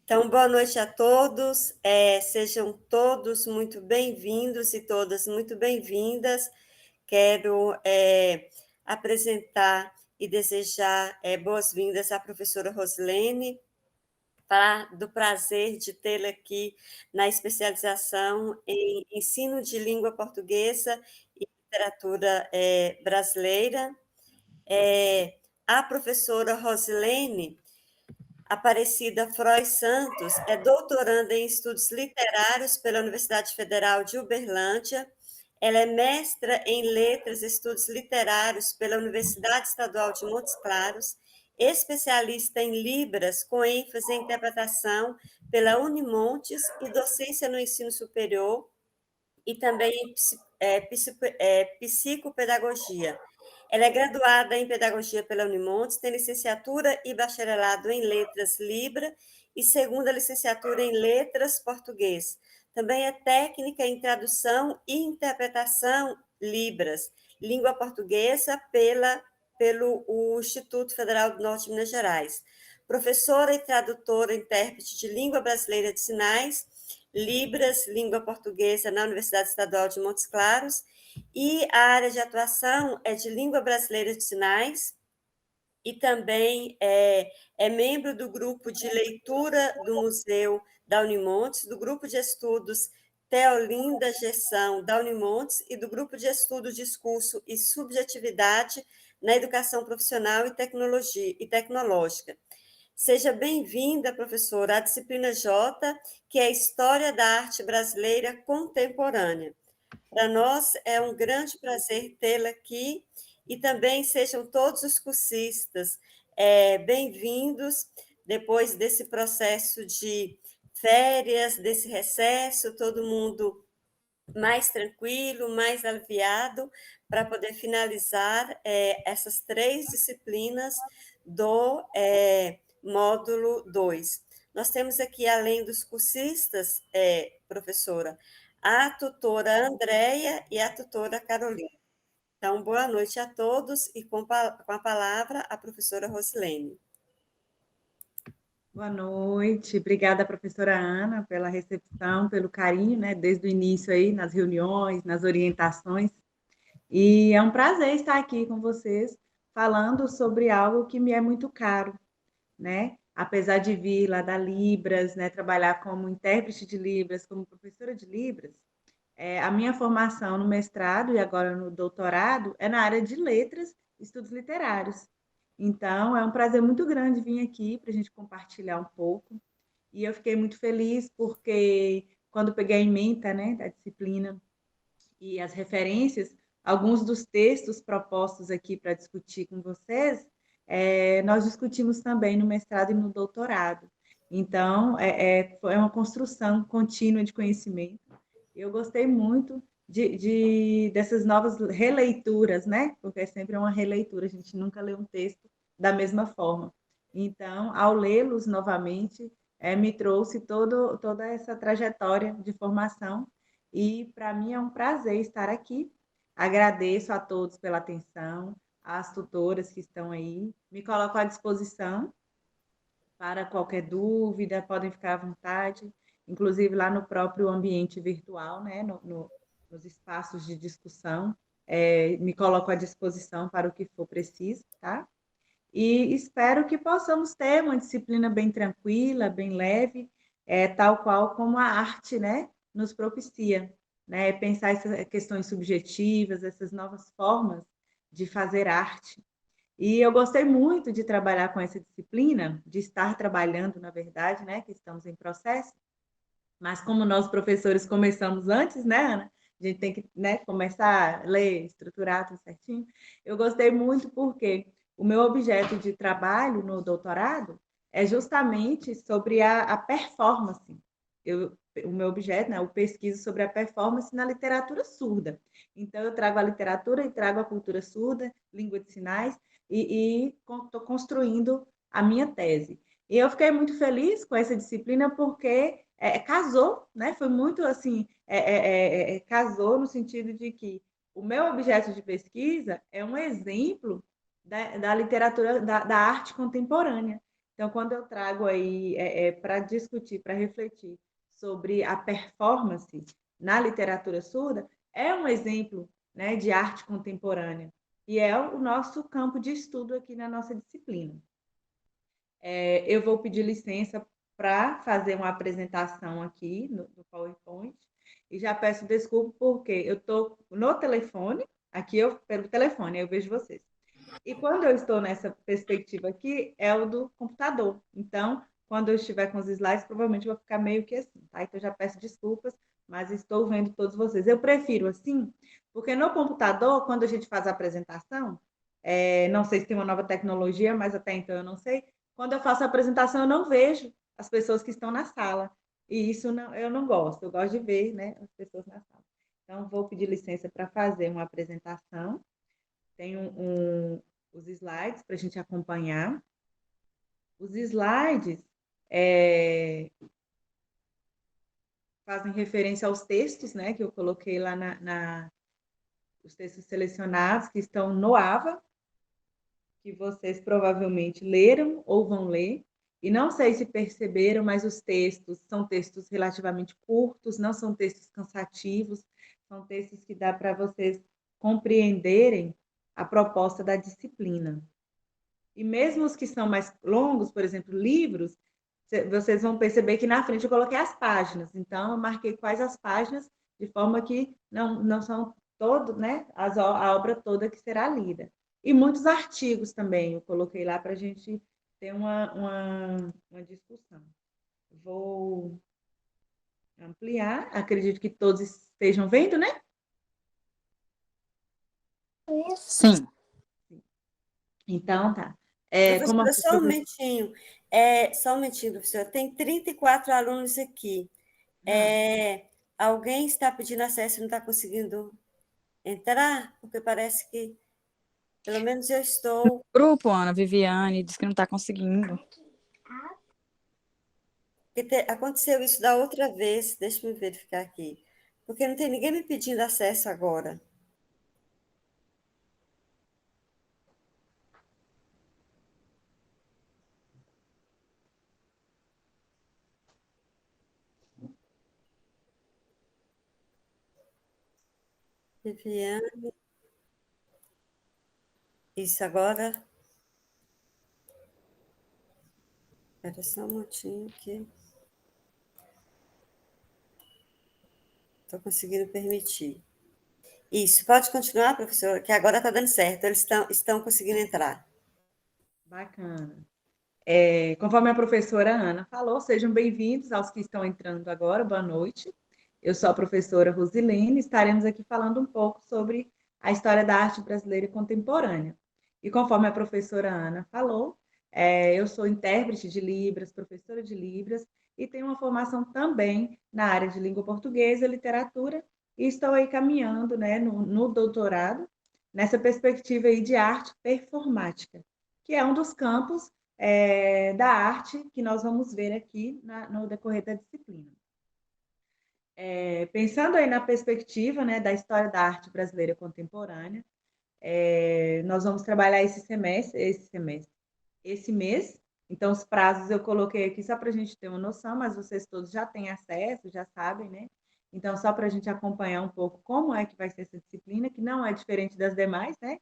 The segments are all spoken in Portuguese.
Então, boa noite a todos. Sejam todos muito bem-vindos e todas muito bem-vindas. Quero apresentar e desejar boas-vindas à professora Rosilene, do prazer de tê-la aqui na especialização em ensino de língua portuguesa e literatura brasileira. A professora Rosilene Aparecida Frois Santos é doutoranda em estudos literários pela Universidade Federal de Uberlândia. Ela é mestra em letras e estudos literários pela Universidade Estadual de Montes Claros, especialista em Libras, com ênfase em interpretação pela Unimontes e docência no ensino superior, e também em psicopedagogia. Ela é graduada em Pedagogia pela Unimontes, tem licenciatura e bacharelado em Letras Libra e segunda licenciatura em Letras Português. Também é técnica em Tradução e Interpretação Libras, Língua Portuguesa, pelo Instituto Federal do Norte de Minas Gerais. Professora e tradutora, intérprete de Língua Brasileira de Sinais, Libras, Língua Portuguesa, na Universidade Estadual de Montes Claros, e a área de atuação é de Língua Brasileira de Sinais, e também é membro do grupo de leitura do Museu da Unimontes, do grupo de estudos Teolinda Gerson da Unimontes e do grupo de estudos Discurso e Subjetividade na Educação Profissional e Tecnológica. Seja bem-vinda, professora, à disciplina J, que é História da Arte Brasileira Contemporânea. Para nós é um grande prazer tê-la aqui e também sejam todos os cursistas bem-vindos depois desse processo de férias, desse recesso, todo mundo mais tranquilo, mais aliviado, para poder finalizar essas 3 disciplinas do módulo 2. Nós temos aqui, além dos cursistas, professora, a tutora Andréia e a tutora Carolina. Então, boa noite a todos e com a palavra a professora Rosilene. Boa noite, obrigada, professora Ana, pela recepção, pelo carinho, né, desde o início aí, nas reuniões, nas orientações. E é um prazer estar aqui com vocês, falando sobre algo que me é muito caro, né? Apesar de vir lá da Libras, né, trabalhar como intérprete de Libras, como professora de Libras, a minha formação no mestrado e agora no doutorado é na área de letras, estudos literários. Então, é um prazer muito grande vir aqui para a gente compartilhar um pouco. E eu fiquei muito feliz porque quando peguei a ementa, né, da disciplina e as referências, alguns dos textos propostos aqui para discutir com vocês, nós discutimos também no mestrado e no doutorado. Então, é uma construção contínua de conhecimento. Eu gostei muito dessas novas releituras, né? Porque é sempre uma releitura, a gente nunca lê um texto da mesma forma. Então, ao lê-los novamente, me trouxe toda essa trajetória de formação e para mim é um prazer estar aqui. Agradeço a todos pela atenção, às tutoras que estão aí. Me coloco à disposição para qualquer dúvida, podem ficar à vontade, inclusive lá no próprio ambiente virtual, né, nos espaços de discussão, me coloco à disposição para o que for preciso, tá? E espero que possamos ter uma disciplina bem tranquila, bem leve, tal qual como a arte, né, nos propicia, né? Pensar essas questões subjetivas, essas novas formas de fazer arte. E eu gostei muito de trabalhar com essa disciplina, de estar trabalhando, na verdade, né, que estamos em processo, mas como nós professores começamos antes, né, Ana? A gente tem que, né, começar a ler, estruturar tudo certinho. Eu gostei muito porque o meu objeto de trabalho no doutorado é justamente sobre a performance. O meu objeto, né, eu pesquiso sobre a performance na literatura surda. Então, eu trago a literatura e trago a cultura surda, língua de sinais, e estou construindo a minha tese. E eu fiquei muito feliz com essa disciplina porque casou, né? Foi muito assim, casou no sentido de que o meu objeto de pesquisa é um exemplo da literatura, da arte contemporânea. Então, quando eu trago aí para discutir, para refletir sobre a performance na literatura surda, é um exemplo, né, de arte contemporânea e é o nosso campo de estudo aqui na nossa disciplina. Eu vou pedir licença para fazer uma apresentação aqui no PowerPoint e já peço desculpa porque eu estou no telefone, aqui pelo telefone, eu vejo vocês. E quando eu estou nessa perspectiva aqui, é o do computador. Então, quando eu estiver com os slides, provavelmente eu vou ficar meio que assim, tá? Então, já peço desculpas, mas estou vendo todos vocês. Eu prefiro assim, porque no computador, quando a gente faz a apresentação, não sei se tem uma nova tecnologia, mas até então eu não sei. Quando eu faço a apresentação, eu não vejo as pessoas que estão na sala. E isso não, eu não gosto. Eu gosto de ver, né, as pessoas na sala. Então, vou pedir licença para fazer uma apresentação. Tem os slides para a gente acompanhar. Os slides fazem referência aos textos, né, que eu coloquei lá os textos selecionados que estão no AVA, que vocês provavelmente leram ou vão ler. E não sei se perceberam, mas os textos são textos relativamente curtos, não são textos cansativos, são textos que dá para vocês compreenderem a proposta da disciplina. E mesmo os que são mais longos, por exemplo, livros, vocês vão perceber que na frente eu coloquei as páginas. Então, eu marquei quais as páginas, de forma que não são todo, né, a obra toda que será lida. E muitos artigos também eu coloquei lá para a gente ter uma discussão. Vou ampliar, acredito que todos estejam vendo, né? Sim. Então, tá. Professora, só um momentinho. Só um momentinho, professora. Tem 34 alunos aqui. Alguém está pedindo acesso e não está conseguindo entrar? Porque parece que, pelo menos eu estou... Grupo, Ana Viviane, diz que não está conseguindo. Aconteceu isso da outra vez, deixa eu verificar aqui. Porque não tem ninguém me pedindo acesso agora. Viviane. Isso agora. Espera só um minutinho aqui. Estou conseguindo permitir. Isso, pode continuar, professora, que agora está dando certo, eles estão conseguindo entrar. Bacana. Conforme a professora Ana falou, sejam bem-vindos aos que estão entrando agora, boa noite. Eu sou a professora Rosilene, estaremos aqui falando um pouco sobre a história da arte brasileira contemporânea. E conforme a professora Ana falou, eu sou intérprete de Libras, professora de Libras, e tenho uma formação também na área de língua portuguesa e literatura, e estou aí caminhando, né, no doutorado, nessa perspectiva aí de arte performática, que é um dos campos da arte que nós vamos ver aqui no decorrer da disciplina. Pensando aí na perspectiva, né, da história da arte brasileira contemporânea, nós vamos trabalhar esse mês. Então, os prazos eu coloquei aqui só para a gente ter uma noção, mas vocês todos já têm acesso, já sabem, né? Então, só para a gente acompanhar um pouco como é que vai ser essa disciplina, que não é diferente das demais, né?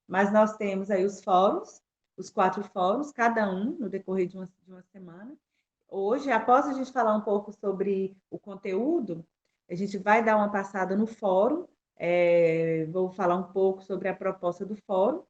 Mas nós temos aí os fóruns, os 4 fóruns, cada um no decorrer de uma semana. Hoje, após a gente falar um pouco sobre o conteúdo, a gente vai dar uma passada no fórum, vou falar um pouco sobre a proposta do fórum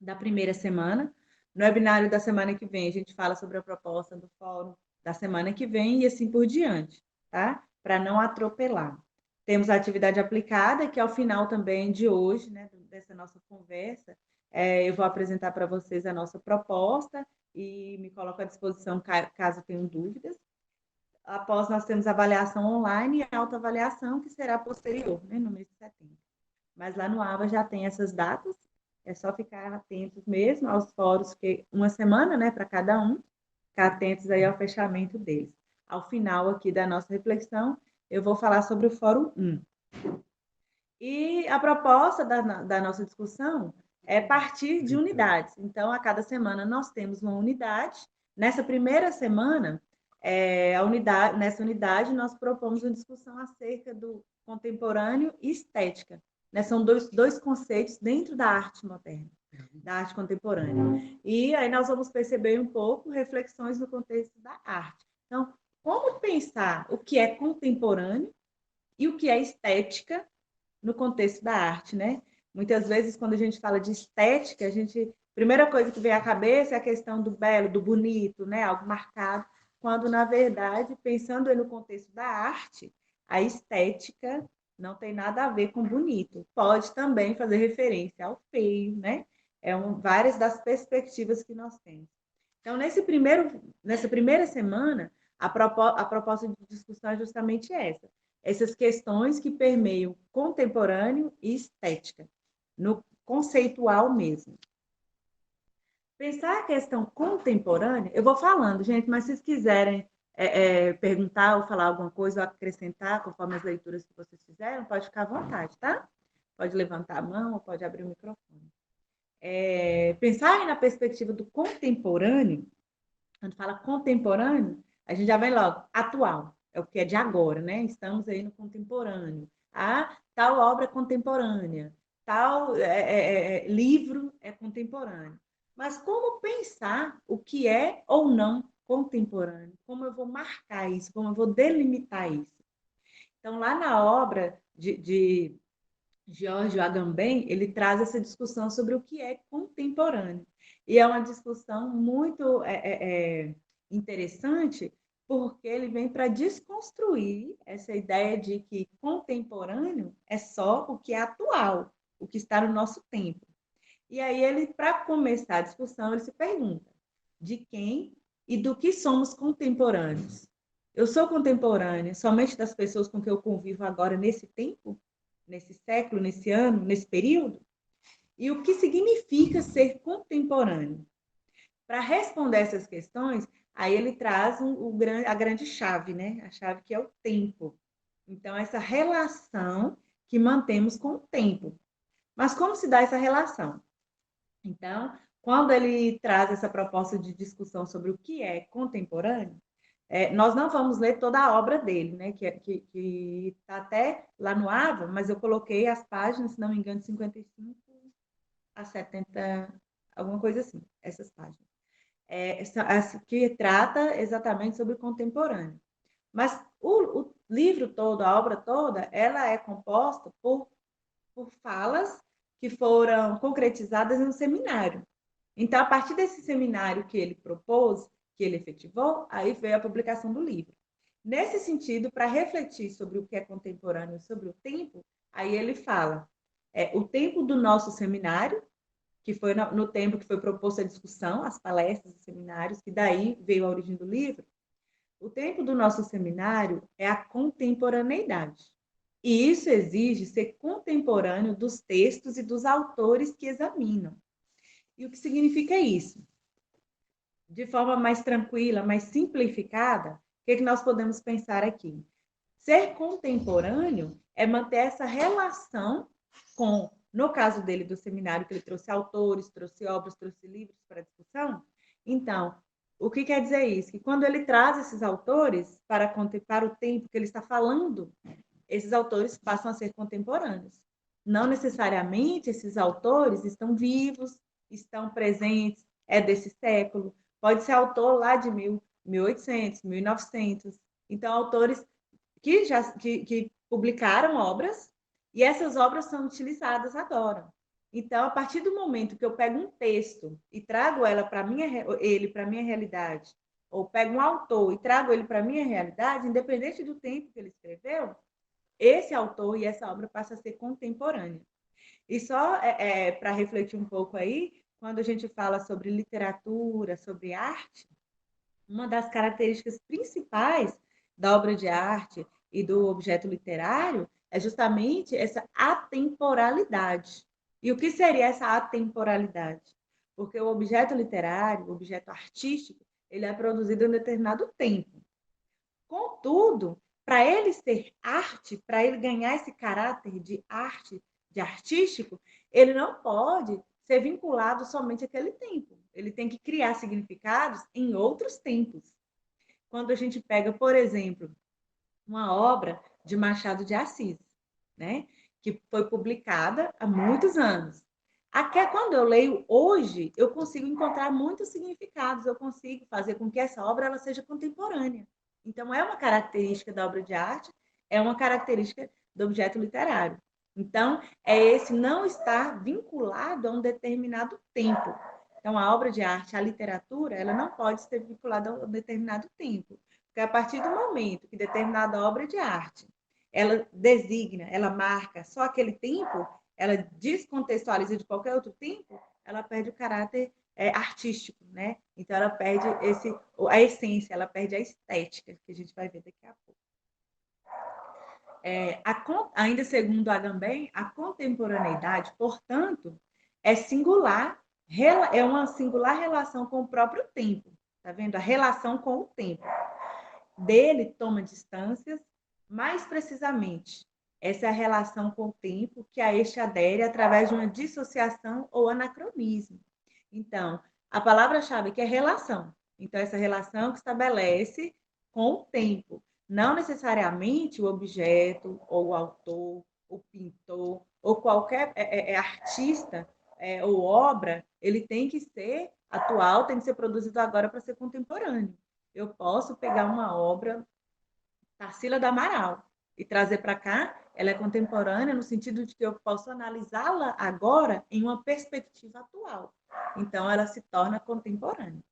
da primeira semana. No webinário da semana que vem, a gente fala sobre a proposta do fórum da semana que vem e assim por diante, tá? Para não atropelar. Temos a atividade aplicada, que ao final também de hoje, né, dessa nossa conversa, eu vou apresentar para vocês a nossa proposta e me coloco à disposição caso tenham dúvidas. Após, nós temos avaliação online e autoavaliação, que será posterior, né, no mês de setembro. Mas lá no AVA já tem essas datas, é só ficar atentos mesmo aos fóruns, que uma semana, né, para cada um, ficar atentos aí ao fechamento deles. Ao final aqui da nossa reflexão, eu vou falar sobre o Fórum 1. E a proposta da nossa discussão é partir de unidades. Então, a cada semana nós temos uma unidade nessa primeira semana, nessa unidade, nós propomos uma discussão acerca do contemporâneo e estética. Né? São dois conceitos dentro da arte moderna, da arte contemporânea. E aí nós vamos perceber um pouco reflexões no contexto da arte. Então, como pensar o que é contemporâneo e o que é estética no contexto da arte, né? Muitas vezes, quando a gente fala de estética, a primeira coisa que vem à cabeça é a questão do belo, do bonito, né? Algo marcado, quando, na verdade, pensando no contexto da arte, a estética não tem nada a ver com bonito. Pode também fazer referência ao feio, né? Várias das perspectivas que nós temos. Então, nessa primeira semana, a proposta de discussão é justamente essa. Essas questões que permeiam contemporâneo e estética, no conceitual mesmo. Pensar a questão contemporânea, eu vou falando, gente, mas se vocês quiserem perguntar ou falar alguma coisa ou acrescentar, conforme as leituras que vocês fizeram, pode ficar à vontade, tá? Pode levantar a mão ou pode abrir o microfone. Pensar aí na perspectiva do contemporâneo, quando fala contemporâneo, a gente já vem logo, atual, é o que é de agora, né? Estamos aí no contemporâneo. Tal obra é contemporânea, tal livro é contemporâneo. Mas como pensar o que é ou não contemporâneo? Como eu vou marcar isso? Como eu vou delimitar isso? Então, lá na obra de Giorgio Agamben, ele traz essa discussão sobre o que é contemporâneo. E é uma discussão muito interessante, porque ele vem para desconstruir essa ideia de que contemporâneo é só o que é atual, o que está no nosso tempo. E aí ele, para começar a discussão, ele se pergunta de quem e do que somos contemporâneos. Eu sou contemporânea somente das pessoas com que eu convivo agora nesse tempo? Nesse século, nesse ano, nesse período? E o que significa ser contemporâneo? Para responder essas questões, aí ele traz a grande chave, né? A chave que é o tempo. Então, essa relação que mantemos com o tempo. Mas como se dá essa relação? Então, quando ele traz essa proposta de discussão sobre o que é contemporâneo, nós não vamos ler toda a obra dele, né? Que está até lá no AVA, mas eu coloquei as páginas, se não me engano, de 55 a 70, alguma coisa assim, essas páginas. Que trata exatamente sobre o contemporâneo. Mas o livro todo, a obra toda, ela é composta por falas que foram concretizadas em um seminário. Então, a partir desse seminário que ele propôs, que ele efetivou, aí veio a publicação do livro. Nesse sentido, para refletir sobre o que é contemporâneo, sobre o tempo, aí ele fala o tempo do nosso seminário, que foi no tempo que foi proposta a discussão, as palestras, os seminários, que daí veio a origem do livro. O tempo do nosso seminário é a contemporaneidade. E isso exige ser contemporâneo dos textos e dos autores que examinam. E o que significa isso? De forma mais tranquila, mais simplificada, o que nós podemos pensar aqui? Ser contemporâneo é manter essa relação com, no caso dele, do seminário, que ele trouxe autores, trouxe obras, trouxe livros para discussão. Então, o que quer dizer isso? Que quando ele traz esses autores para o tempo que ele está falando, esses autores passam a ser contemporâneos. Não necessariamente esses autores estão vivos, estão presentes, é desse século. Pode ser autor lá de 1800, 1900. Então, autores que publicaram obras e essas obras são utilizadas agora. Então, a partir do momento que eu pego um texto e trago ele para a minha realidade, ou pego um autor e trago ele para a minha realidade, independente do tempo que ele escreveu, esse autor e essa obra passa a ser contemporânea. E só para refletir um pouco aí, quando a gente fala sobre literatura, sobre arte, uma das características principais da obra de arte e do objeto literário é justamente essa atemporalidade. E o que seria essa atemporalidade? Porque o objeto literário, o objeto artístico, ele é produzido em um determinado tempo. Contudo, para ele ser arte, para ele ganhar esse caráter de arte, de artístico, ele não pode ser vinculado somente àquele tempo. Ele tem que criar significados em outros tempos. Quando a gente pega, por exemplo, uma obra de Machado de Assis, né, que foi publicada há muitos anos. Até quando eu leio hoje, eu consigo encontrar muitos significados, eu consigo fazer com que essa obra ela seja contemporânea. Então, é uma característica da obra de arte, é uma característica do objeto literário. Então, é esse não estar vinculado a um determinado tempo. Então, a obra de arte, a literatura, ela não pode ser vinculada a um determinado tempo. Porque a partir do momento que determinada obra de arte ela designa, ela marca só aquele tempo, ela descontextualiza de qualquer outro tempo, ela perde o caráter artístico, né? Então ela perde a essência, ela perde a estética, que a gente vai ver daqui a pouco. Ainda segundo Agamben, a contemporaneidade, portanto, é singular, é uma singular relação com o próprio tempo, tá vendo? A relação com o tempo. Dele toma distâncias, mais precisamente, essa é a relação com o tempo que a este adere através de uma dissociação ou anacronismo. Então, a palavra-chave aqui é relação. Então, essa relação que estabelece com o tempo. Não necessariamente o objeto, ou o autor, o pintor, ou qualquer artista ou obra, ele tem que ser atual, tem que ser produzido agora para ser contemporâneo. Eu posso pegar uma obra Tarsila do Amaral e trazer para cá, ela é contemporânea no sentido de que eu posso analisá-la agora em uma perspectiva atual. Então, ela se torna contemporânea.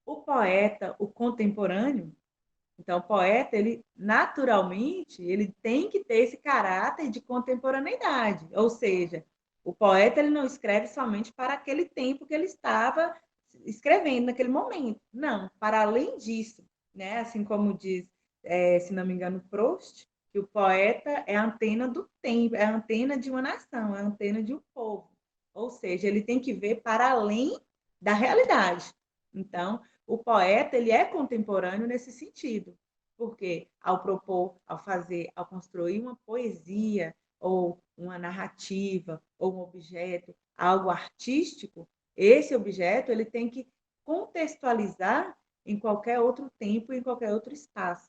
O poeta, o contemporâneo, então, o poeta, ele naturalmente, ele tem que ter esse caráter de contemporaneidade, ou seja, o poeta ele não escreve somente para aquele tempo que ele estava escrevendo naquele momento, não, para além disso, né? Assim como diz, se não me engano, Proust, que o poeta é a antena do tempo, é a antena de uma nação, é a antena de um povo, ou seja, ele tem que ver para além da realidade. Então, o poeta ele é contemporâneo nesse sentido, porque ao propor, ao fazer, ao construir uma poesia ou uma narrativa ou um objeto, algo artístico, esse objeto ele tem que contextualizar em qualquer outro tempo, em qualquer outro espaço.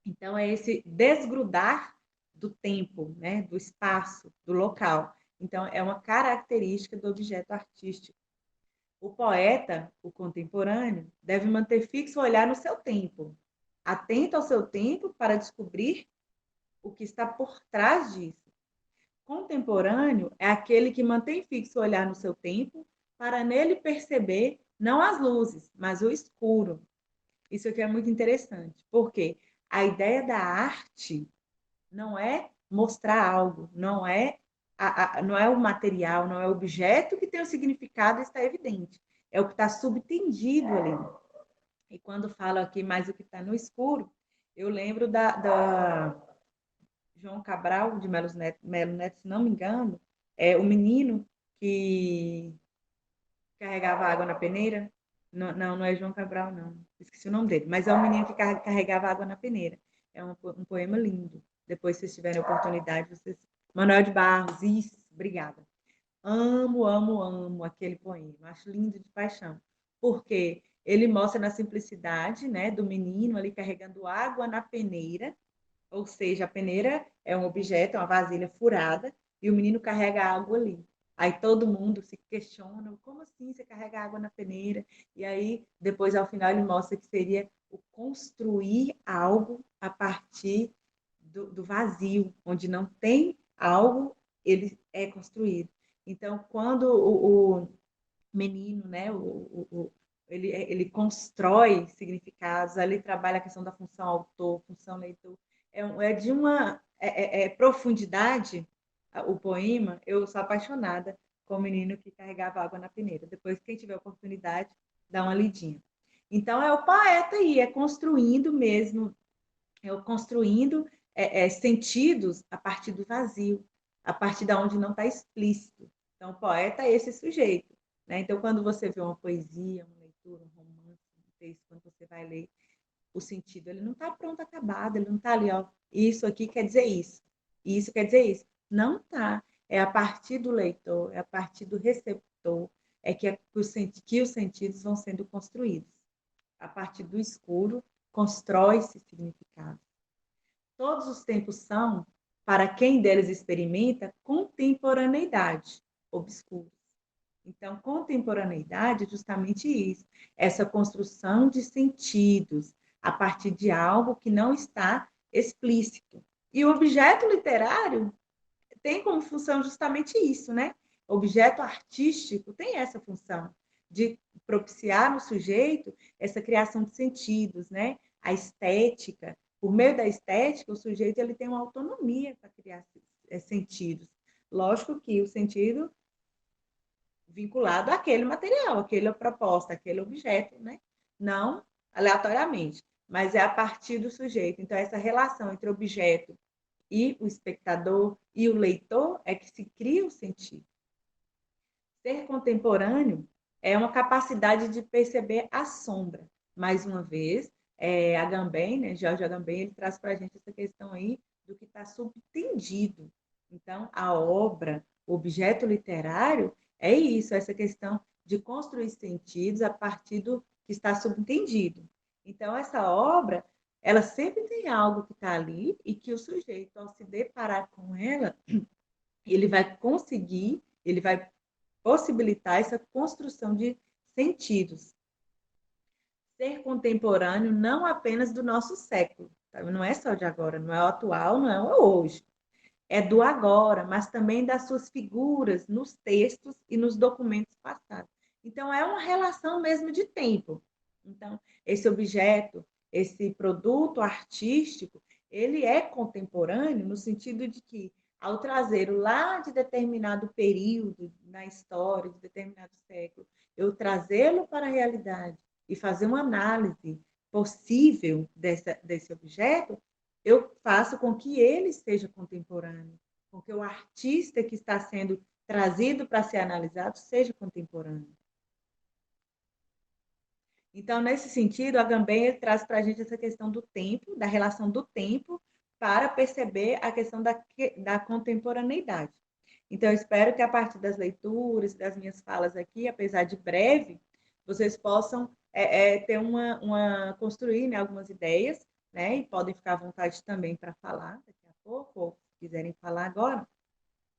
Então é esse desgrudar do tempo, né, do espaço, do local. Então é uma característica do objeto artístico. O poeta, o contemporâneo, deve manter fixo o olhar no seu tempo, atento ao seu tempo para descobrir o que está por trás disso. Contemporâneo é aquele que mantém fixo o olhar no seu tempo para nele perceber não as luzes, mas o escuro. Isso aqui é muito interessante, porque a ideia da arte não é mostrar algo, não é o material, não é o objeto que tem o significado e está evidente. É o que está subtendido ali. E quando falo aqui mais o que está no escuro, eu lembro da João Cabral, de Melo Neto, se não me engano, é o menino que carregava água na peneira. Não, não é João Cabral, não. Esqueci o nome dele. Mas é um menino que carregava água na peneira. É um poema lindo. Depois, se vocês tiverem oportunidade, vocês... Manuel de Barros, isso, obrigada. Amo, amo, amo aquele poema. Acho lindo de paixão. Porque ele mostra na simplicidade, né, do menino ali carregando água na peneira, ou seja, a peneira é um objeto, é uma vasilha furada, e o menino carrega água ali. Aí todo mundo se questiona, como assim você carrega água na peneira? E aí, depois, ao final, ele mostra que seria o construir algo a partir do vazio, onde não tem algo, ele é construído. Então, quando o menino, né, ele constrói significados, ali trabalha a questão da função autor, função leitor, é de uma profundidade o poema. Eu sou apaixonada com o menino que carregava água na peneira. Depois, quem tiver oportunidade, dá uma lidinha. Então, é o poeta aí, é construindo mesmo, construindo sentidos a partir do vazio, a partir de onde não está explícito. Então, o poeta é esse sujeito. Né? Então, quando você vê uma poesia, uma leitura, um romance, um texto, quando você vai ler, o sentido, ele não está pronto, acabado, ele não está ali, ó, isso aqui quer dizer isso, e isso quer dizer isso. Não está. é a partir do leitor, é a partir do receptor, que os sentidos vão sendo construídos. A partir do escuro, constrói-se significado. Todos os tempos são, para quem deles experimenta, contemporaneidade, obscuros. Então, contemporaneidade é justamente isso, essa construção de sentidos a partir de algo que não está explícito. E o objeto literário tem como função justamente isso, né? O objeto artístico tem essa função de propiciar no sujeito essa criação de sentidos, né? A estética, por meio da estética, o sujeito ele tem uma autonomia para criar sentidos. Lógico que o sentido vinculado àquele material, àquela proposta, àquele objeto, né? Não aleatoriamente, mas é a partir do sujeito. Então, essa relação entre objeto e o espectador e o leitor é que se cria o sentido. Ser contemporâneo é uma capacidade de perceber a sombra. Mais uma vez, Agamben, né, Jorge Agamben, ele traz para a gente essa questão aí do que está subtendido. Então, a obra, o objeto literário, é isso, essa questão de construir sentidos a partir do que está subtendido. Então, essa obra, ela sempre tem algo que está ali e que o sujeito, ao se deparar com ela, ele vai conseguir, ele vai possibilitar essa construção de sentidos. Ser contemporâneo não apenas do nosso século, sabe? Não é só de agora, não é o atual, não é o hoje. É do agora, mas também das suas figuras nos textos e nos documentos passados. Então, é uma relação mesmo de tempo. Então, esse objeto, esse produto artístico, ele é contemporâneo no sentido de que, ao trazê-lo lá de determinado período na história, de determinado século, eu trazê-lo para a realidade e fazer uma análise possível desse objeto, eu faço com que ele seja contemporâneo, com que o artista que está sendo trazido para ser analisado seja contemporâneo. Então, nesse sentido, a Agamben traz para a gente essa questão do tempo, da relação do tempo, para perceber a questão da contemporaneidade. Então, eu espero que a partir das leituras, das minhas falas aqui, apesar de breve, vocês possam ter construir, né, algumas ideias, né, e podem ficar à vontade também para falar daqui a pouco, ou se quiserem falar agora,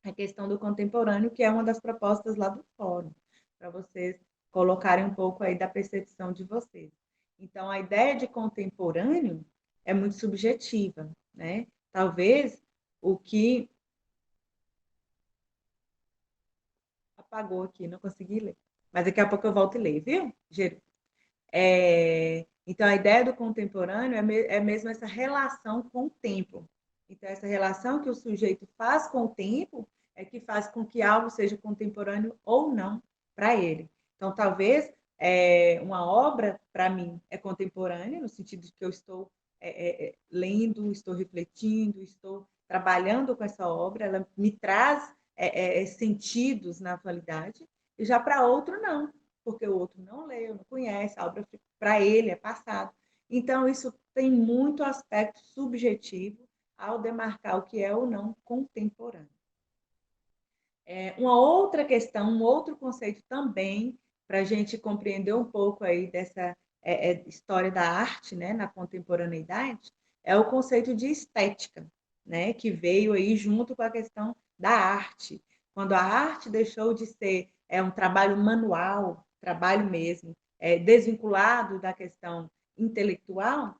a questão do contemporâneo, que é uma das propostas lá do fórum, para vocês colocarem um pouco aí da percepção de vocês. Então, a ideia de contemporâneo é muito subjetiva, né? Talvez o que apagou aqui, não consegui ler. Mas daqui a pouco eu volto e leio, viu, Geru? Então, a ideia do contemporâneo é mesmo essa relação com o tempo. Então, essa relação que o sujeito faz com o tempo é que faz com que algo seja contemporâneo ou não para ele. Então, talvez uma obra, para mim, é contemporânea, no sentido de que eu estou lendo, estou refletindo, estou trabalhando com essa obra, ela me traz sentidos na atualidade, e já para outro, não, porque o outro não leu, não conhece, a obra para ele é passado. Então, isso tem muito aspecto subjetivo ao demarcar o que é ou não contemporâneo. Uma outra questão, um outro conceito também, para a gente compreender um pouco aí dessa história da arte, né, na contemporaneidade, é o conceito de estética, né, que veio aí junto com a questão da arte. Quando a arte deixou de ser um trabalho manual, trabalho mesmo, desvinculado da questão intelectual,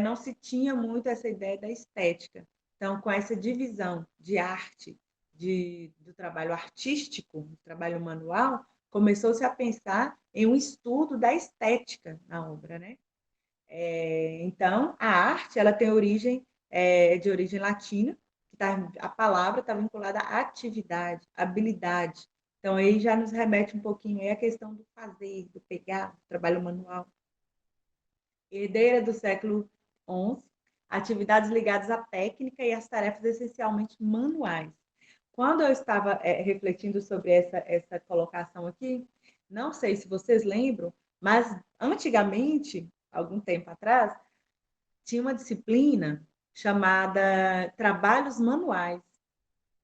não se tinha muito essa ideia da estética. Então, com essa divisão de arte, do trabalho artístico, do trabalho manual, começou-se a pensar em um estudo da estética na obra, né? Então, a arte ela tem de origem latina, que a palavra está vinculada à atividade, habilidade. Então, aí já nos remete um pouquinho aí à questão do fazer, do pegar, do trabalho manual. Herdeira do século XI, atividades ligadas à técnica e às tarefas essencialmente manuais. Quando eu estava refletindo sobre essa colocação aqui, não sei se vocês lembram, mas antigamente, algum tempo atrás, tinha uma disciplina chamada Trabalhos Manuais.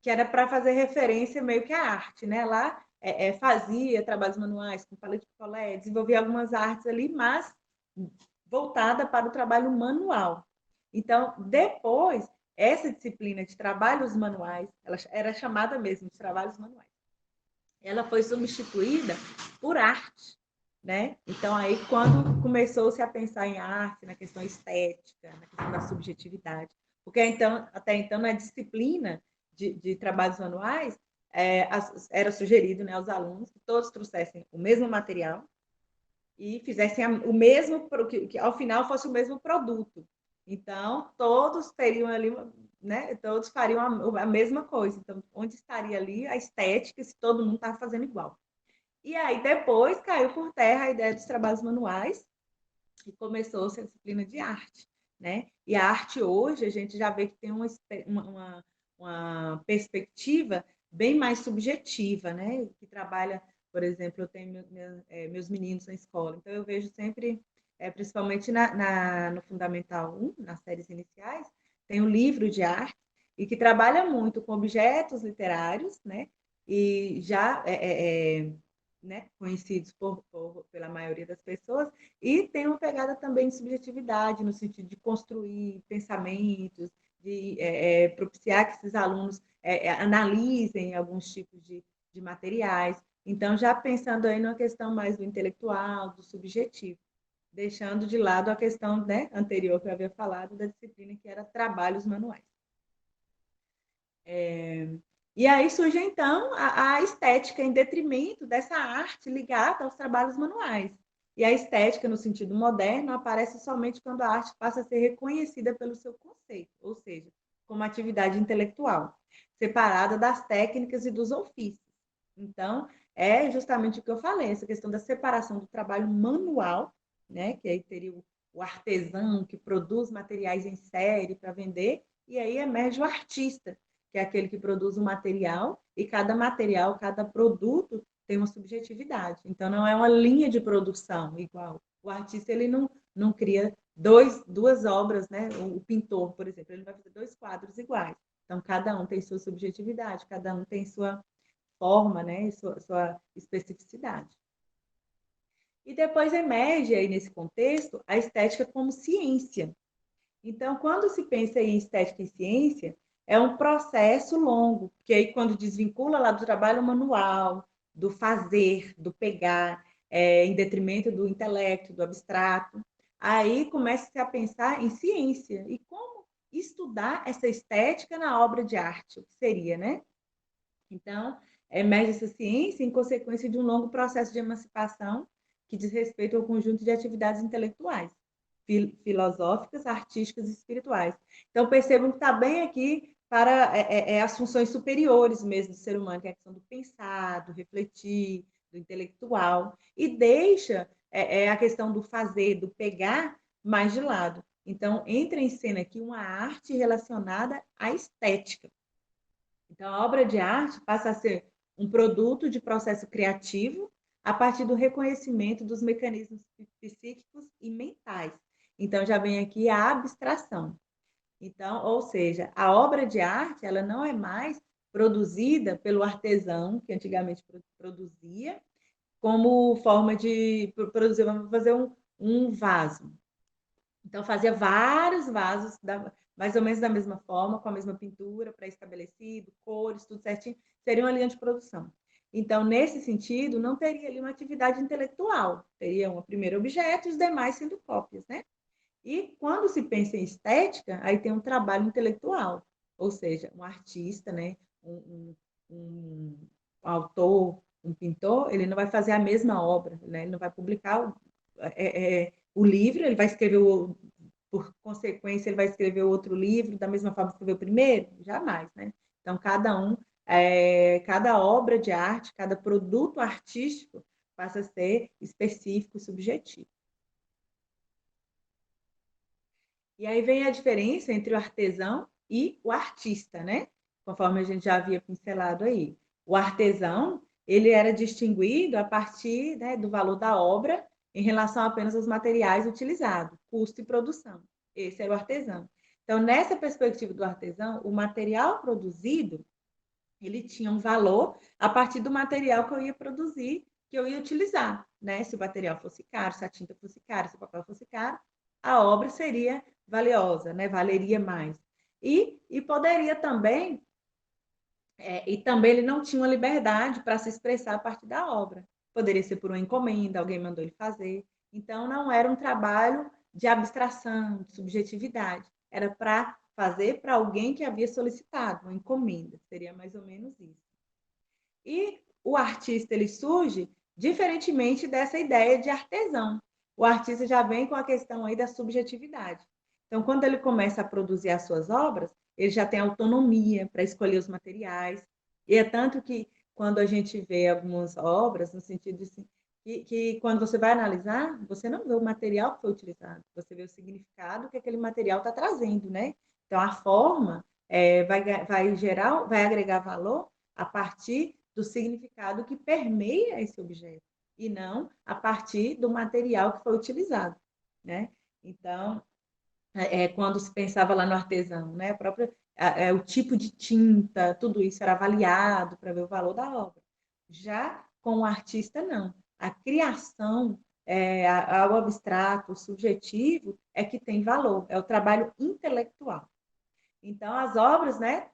que era para fazer referência meio que à arte, né? Lá fazia trabalhos manuais com paleta de picolé, desenvolvia algumas artes ali, mas voltada para o trabalho manual. Então, depois, essa disciplina de trabalhos manuais, ela era chamada mesmo de trabalhos manuais, ela foi substituída por arte, né? Então, aí, quando começou-se a pensar em arte, na questão estética, na questão da subjetividade, porque então, até então, na disciplina de trabalhos manuais, era sugerido, né, aos alunos que todos trouxessem o mesmo material e fizessem o mesmo, que ao final fosse o mesmo produto. Então, todos teriam ali, né? Todos fariam a mesma coisa. Então, onde estaria ali a estética se todo mundo estava fazendo igual? E aí, depois, caiu por terra a ideia dos trabalhos manuais e começou-se a disciplina de arte, né? E a arte hoje, a gente já vê que tem uma perspectiva bem mais subjetiva, né? Que trabalha, por exemplo, eu tenho meus meninos na escola, então eu vejo sempre, principalmente no Fundamental 1, nas séries iniciais, tem um livro de arte e que trabalha muito com objetos literários, né? E já né, conhecidos pela maioria das pessoas, e tem uma pegada também de subjetividade, no sentido de construir pensamentos, de propiciar que esses alunos analisem alguns tipos de materiais. Então, já pensando aí numa questão mais do intelectual, do subjetivo, deixando de lado a questão, né, anterior que eu havia falado, da disciplina que era trabalhos manuais. E aí surge, então, a estética em detrimento dessa arte ligada aos trabalhos manuais. E a estética, no sentido moderno, aparece somente quando a arte passa a ser reconhecida pelo seu conceito, ou seja, como atividade intelectual, separada das técnicas e dos ofícios. Então, é justamente o que eu falei, essa questão da separação do trabalho manual, né, que aí teria o artesão que produz materiais em série para vender, e aí emerge o artista, que é aquele que produz o material, e cada material, cada produto tem uma subjetividade. Então, não é uma linha de produção igual. O artista, ele não cria duas obras, né? O pintor, por exemplo, ele não vai fazer 2 quadros iguais. Então, cada um tem sua subjetividade, cada um tem sua forma, né? Sua especificidade. E depois emerge aí nesse contexto a estética como ciência. Então, quando se pensa em estética e ciência, é um processo longo, porque aí quando desvincula lá do trabalho manual, do fazer, do pegar, em detrimento do intelecto, do abstrato, aí começa-se a pensar em ciência e como estudar essa estética na obra de arte, o que seria, né? Então, emerge essa ciência em consequência de um longo processo de emancipação que diz respeito ao conjunto de atividades intelectuais, filosóficas, artísticas e espirituais. Então, percebam que está bem aqui para as funções superiores mesmo do ser humano, que é a questão do pensar, do refletir, do intelectual, e deixa a questão do fazer, do pegar, mais de lado. Então, entra em cena aqui uma arte relacionada à estética. Então, a obra de arte passa a ser um produto de processo criativo a partir do reconhecimento dos mecanismos psíquicos e mentais. Então, já vem aqui a abstração. Então, ou seja, a obra de arte, ela não é mais produzida pelo artesão, que antigamente produzia, como forma de produzir, vamos fazer um vaso. Então, fazia vários vasos, mais ou menos da mesma forma, com a mesma pintura, pré-estabelecido, cores, tudo certinho, seria uma linha de produção. Então, nesse sentido, não teria ali uma atividade intelectual, teria um primeiro objeto e os demais sendo cópias, né? E quando se pensa em estética, aí tem um trabalho intelectual, ou seja, um artista, né? Um autor, um pintor, ele não vai fazer a mesma obra, né? Ele não vai publicar o livro, ele vai escrever, por consequência, ele vai escrever outro livro, da mesma forma que escreveu o primeiro? Jamais, né? Então, cada obra de arte, cada produto artístico passa a ser específico, subjetivo. E aí vem a diferença entre o artesão e o artista, né? Conforme a gente já havia pincelado aí. O artesão, ele era distinguido a partir, né, do valor da obra em relação apenas aos materiais utilizados, custo e produção. Esse era o artesão. Então, nessa perspectiva do artesão, o material produzido ele tinha um valor a partir do material que eu ia produzir, que eu ia utilizar, né? Se o material fosse caro, se a tinta fosse cara, se o papel fosse caro, a obra seria valiosa, né? Valeria mais. E poderia também, e também ele não tinha uma liberdade para se expressar a partir da obra. Poderia ser por uma encomenda, alguém mandou ele fazer. Então, não era um trabalho de abstração, de subjetividade. Era para fazer para alguém que havia solicitado, uma encomenda. Seria mais ou menos isso. E o artista ele surge diferentemente dessa ideia de artesão. O artista já vem com a questão aí da subjetividade. Então, quando ele começa a produzir as suas obras, ele já tem autonomia para escolher os materiais. E é tanto que quando a gente vê algumas obras, no sentido assim, que quando você vai analisar, você não vê o material que foi utilizado, você vê o significado que aquele material está trazendo, né? Então, a forma vai agregar valor a partir do significado que permeia esse objeto, e não a partir do material que foi utilizado, né? Então, quando se pensava lá no artesão, né? O tipo de tinta, tudo isso era avaliado para ver o valor da obra. Já com o artista, não. A criação, ao abstrato, o subjetivo, é que tem valor, é o trabalho intelectual. Então, as obras, né,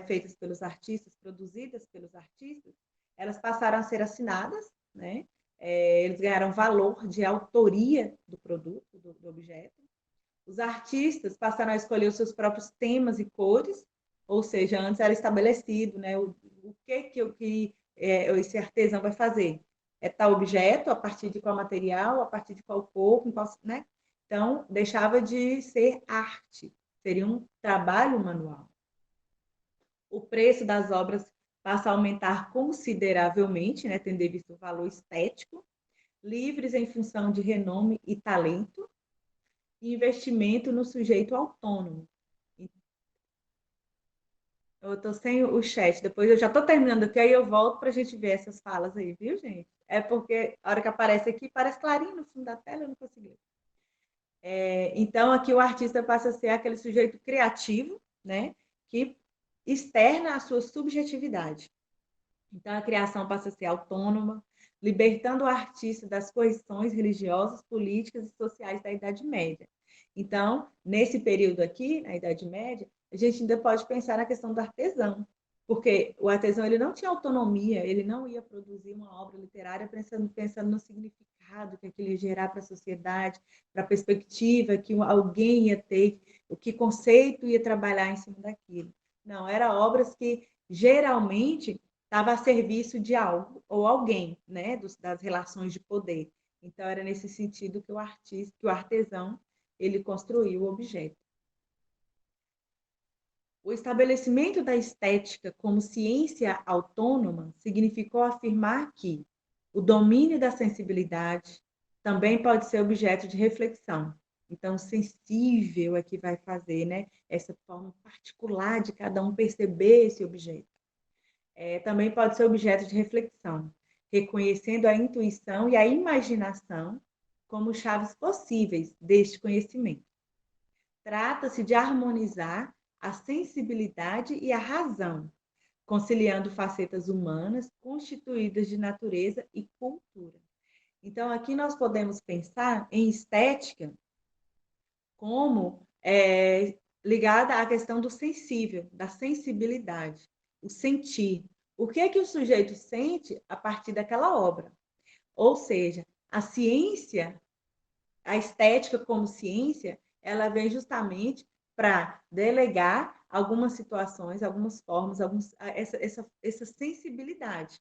feitas pelos artistas, produzidas pelos artistas, elas passaram a ser assinadas, né? Eles ganharam valor de autoria do produto, do objeto. Os artistas passaram a escolher os seus próprios temas e cores, ou seja, antes era estabelecido, né, o que esse artesão vai fazer. É tal objeto, a partir de qual material, a partir de qual cor, né? Então, deixava de ser arte, seria um trabalho manual. O preço das obras passa a aumentar consideravelmente, né, tendo em vista o valor estético, livres em função de renome e talento, e investimento no sujeito autônomo. Eu estou sem o chat, depois eu já estou terminando aqui, aí eu volto para a gente ver essas falas aí, viu, gente? É porque a hora que aparece aqui, parece clarinho no fundo da tela, eu não consegui. Então, aqui o artista passa a ser aquele sujeito criativo, né, que externa a sua subjetividade. Então, a criação passa a ser autônoma, libertando o artista das coerções religiosas, políticas e sociais da Idade Média. Então, nesse período aqui, na Idade Média, a gente ainda pode pensar na questão do artesão, porque o artesão ele não tinha autonomia, ele não ia produzir uma obra literária pensando no significado que aquilo ia gerar para a sociedade, para a perspectiva que alguém ia ter, o que conceito ia trabalhar em cima daquilo. Não, eram obras que geralmente estava a serviço de algo ou alguém, né, das relações de poder. Então era nesse sentido que o artesão, ele construiu o objeto. O estabelecimento da estética como ciência autônoma significou afirmar que o domínio da sensibilidade também pode ser objeto de reflexão. Então, sensível é que vai fazer, né, essa forma particular de cada um perceber esse objeto. Também pode ser objeto de reflexão, reconhecendo a intuição e a imaginação como chaves possíveis deste conhecimento. Trata-se de harmonizar a sensibilidade e a razão, conciliando facetas humanas constituídas de natureza e cultura. Então, aqui nós podemos pensar em estética como ligada à questão do sensível, da sensibilidade, o sentir. O que é que o sujeito sente a partir daquela obra? Ou seja, a ciência, a estética como ciência, ela vem justamente para delegar algumas situações, algumas formas, essa sensibilidade.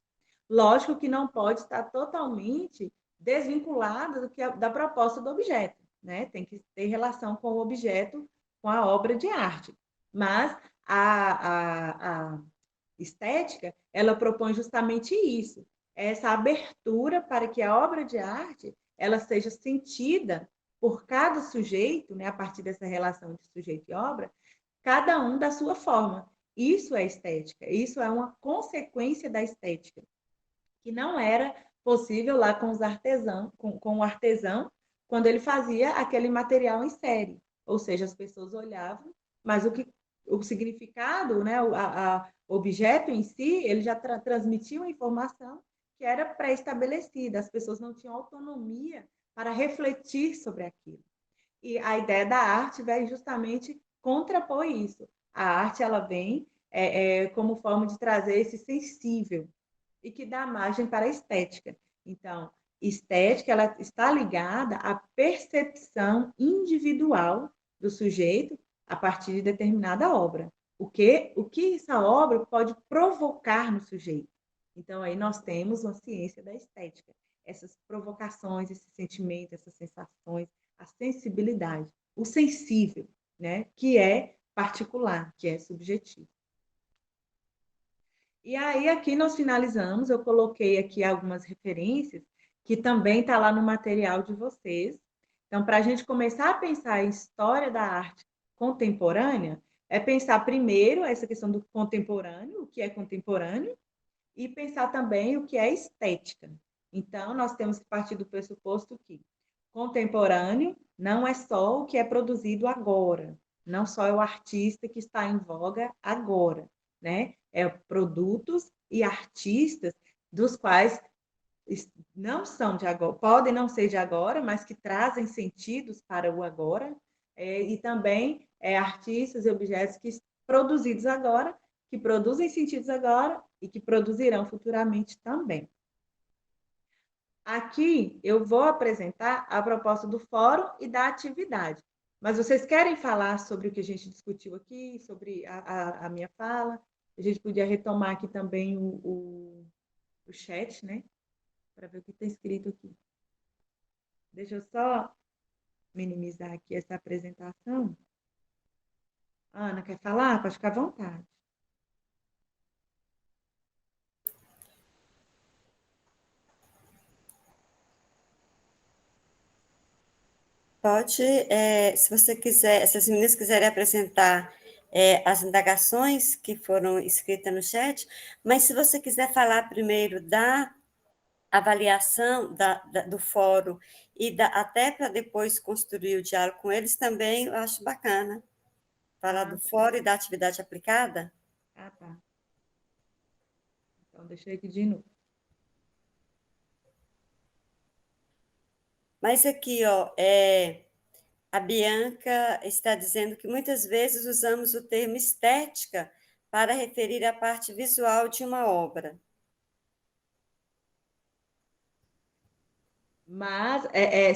Lógico que não pode estar totalmente desvinculada da proposta do objeto, né? Tem que ter relação com o objeto, com a obra de arte. Mas a estética, ela propõe justamente isso, essa abertura para que a obra de arte ela seja sentida por cada sujeito, né, a partir dessa relação de sujeito e obra, cada um da sua forma. Isso é estética, isso é uma consequência da estética, que não era possível lá com os artesãos, com o artesão, quando ele fazia aquele material em série. Ou seja, as pessoas olhavam, mas o significado, né, objeto em si, ele já transmitia uma informação que era pré-estabelecida, as pessoas não tinham autonomia para refletir sobre aquilo. E a ideia da arte vai justamente contrapor isso. A arte ela vem como forma de trazer esse sensível e que dá margem para a estética. Então, estética ela está ligada à percepção individual do sujeito a partir de determinada obra. O que essa obra pode provocar no sujeito. Então, aí nós temos uma ciência da estética. Essas provocações, esses sentimentos, essas sensações, a sensibilidade, o sensível, né? Que é particular, que é subjetivo. E aí, aqui nós finalizamos, eu coloquei aqui algumas referências, que também está lá no material de vocês. Então, para a gente começar a pensar em história da arte contemporânea, é pensar primeiro essa questão do contemporâneo, o que é contemporâneo, e pensar também o que é estética. Então, nós temos que partir do pressuposto que contemporâneo não é só o que é produzido agora, não só é o artista que está em voga agora, né? É produtos e artistas dos quais não são de agora, podem não ser de agora, mas que trazem sentidos para o agora, e também artistas e objetos que produzidos agora, que produzem sentidos agora e que produzirão futuramente também. Aqui eu vou apresentar a proposta do fórum e da atividade. Mas vocês querem falar sobre o que a gente discutiu aqui, sobre a minha fala? A gente podia retomar aqui também o chat, né? Para ver o que está escrito aqui. Deixa eu só minimizar aqui essa apresentação. Ana, quer falar? Pode ficar à vontade. Pode, se você quiser, se as meninas quiserem apresentar as indagações que foram escritas no chat, mas se você quiser falar primeiro da avaliação do fórum e até para depois construir o diálogo com eles, também eu acho bacana. Falar do fórum e da atividade aplicada. Ah, tá. Então, deixei aqui de novo. Mas aqui, ó, a Bianca está dizendo que muitas vezes usamos o termo estética para referir a parte visual de uma obra. Mas,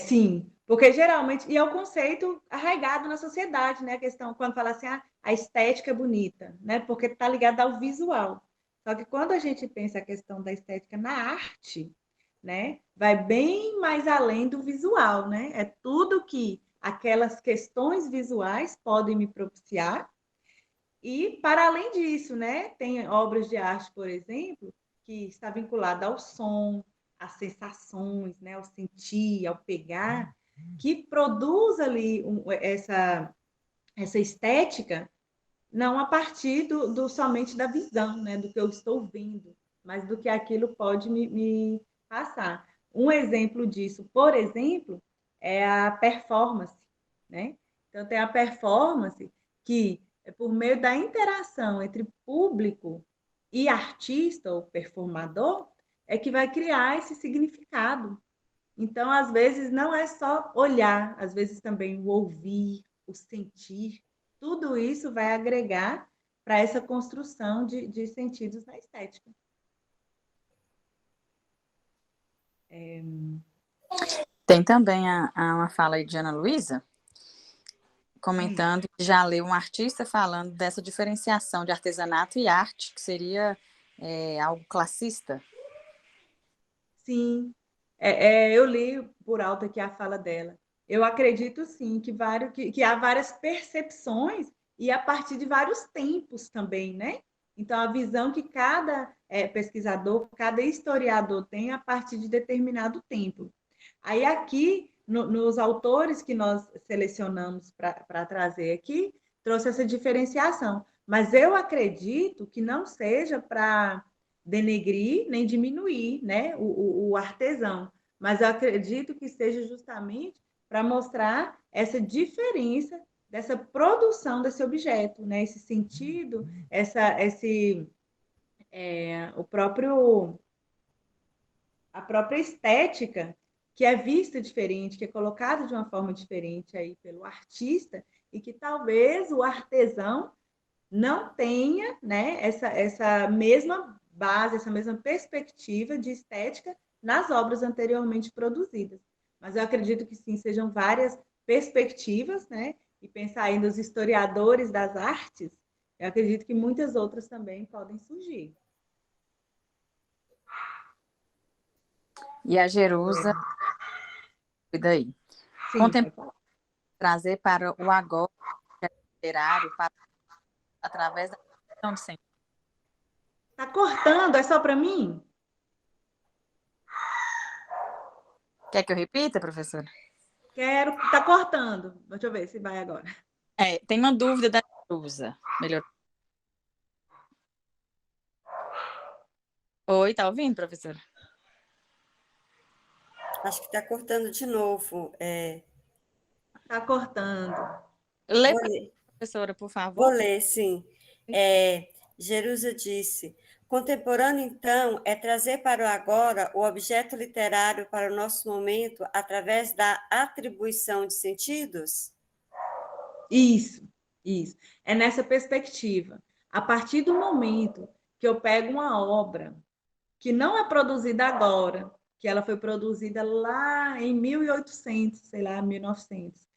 sim, porque geralmente, e é o conceito arraigado na sociedade, né? A questão, quando fala assim, a estética é bonita, né? Porque está ligada ao visual. Só que quando a gente pensa a questão da estética na arte, né? Vai bem mais além do visual, né? É tudo que aquelas questões visuais podem me propiciar. E, para além disso, né? Tem obras de arte, por exemplo, que está vinculada ao som, às sensações, né? Ao sentir, ao pegar, que produz ali essa estética, não a partir somente da visão, né? Do que eu estou vendo, mas do que aquilo pode me passar. Um exemplo disso, por exemplo, é a performance, né? Então, tem a performance que é por meio da interação entre público e artista ou performador, é que vai criar esse significado. Então, às vezes, não é só olhar, às vezes também o ouvir, o sentir, tudo isso vai agregar para essa construção de sentidos na estética. Tem também uma fala aí de Ana Luísa, comentando que já leu um artista falando dessa diferenciação de artesanato e arte, que seria algo classista. Sim, eu li por alto aqui a fala dela. Eu acredito, sim, que há várias percepções e a partir de vários tempos também, né? Então, a visão que cada pesquisador, cada historiador tem a partir de determinado tempo. Aí, aqui, nos autores que nós selecionamos para trazer aqui, trouxe essa diferenciação. Mas eu acredito que não seja para denegrir nem diminuir, né, o artesão, mas eu acredito que seja justamente para mostrar essa diferença dessa produção desse objeto, né, esse sentido, A própria estética, que é vista diferente, que é colocada de uma forma diferente aí pelo artista, e que talvez o artesão não tenha, né, essa mesma base, essa mesma perspectiva de estética nas obras anteriormente produzidas. Mas eu acredito que sim, sejam várias perspectivas, né? E pensar aí nos historiadores das artes, eu acredito que muitas outras também podem surgir. E a Jerusa, e daí? Sim, pode falar. Trazer para o agora literário, através da questão de sentido. Tá cortando, é só para mim? Quer que eu repita, professora? Quero, tá cortando. Deixa eu ver se vai agora. Tem uma dúvida da Jerusa. Melhor. Oi, tá ouvindo, professora? Acho que está cortando de novo. Tá cortando. Lê Vou para ler. a professora, por Vou favor. ler, sim. Jerusa disse: contemporâneo, então, é trazer para o agora o objeto literário para o nosso momento através da atribuição de sentidos? Isso, isso. É nessa perspectiva. A partir do momento que eu pego uma obra que não é produzida agora, que ela foi produzida lá em 1800, sei lá, 1900,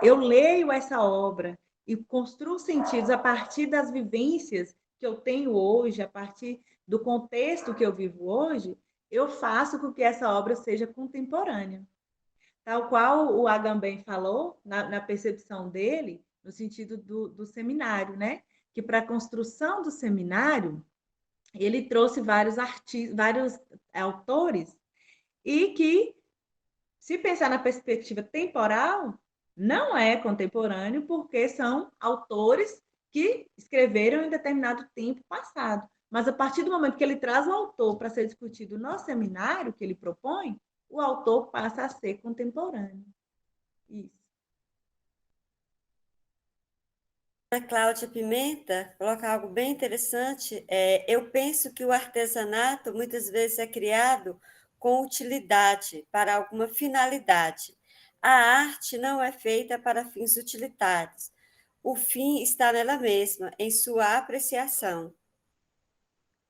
eu leio essa obra e construo sentidos a partir das vivências que eu tenho hoje, a partir do contexto que eu vivo hoje, eu faço com que essa obra seja contemporânea. Tal qual o Agamben falou, na percepção dele, no sentido do seminário, né? Que para a construção do seminário, ele trouxe vários artistas, vários autores, e que, se pensar na perspectiva temporal, não é contemporâneo, porque são autores que escreveram em determinado tempo passado. Mas a partir do momento que ele traz o autor para ser discutido no seminário que ele propõe, o autor passa a ser contemporâneo. Isso. A Cláudia Pimenta coloca algo bem interessante. Eu penso que o artesanato muitas vezes é criado com utilidade, para alguma finalidade. A arte não é feita para fins utilitários. O fim está nela mesma, em sua apreciação.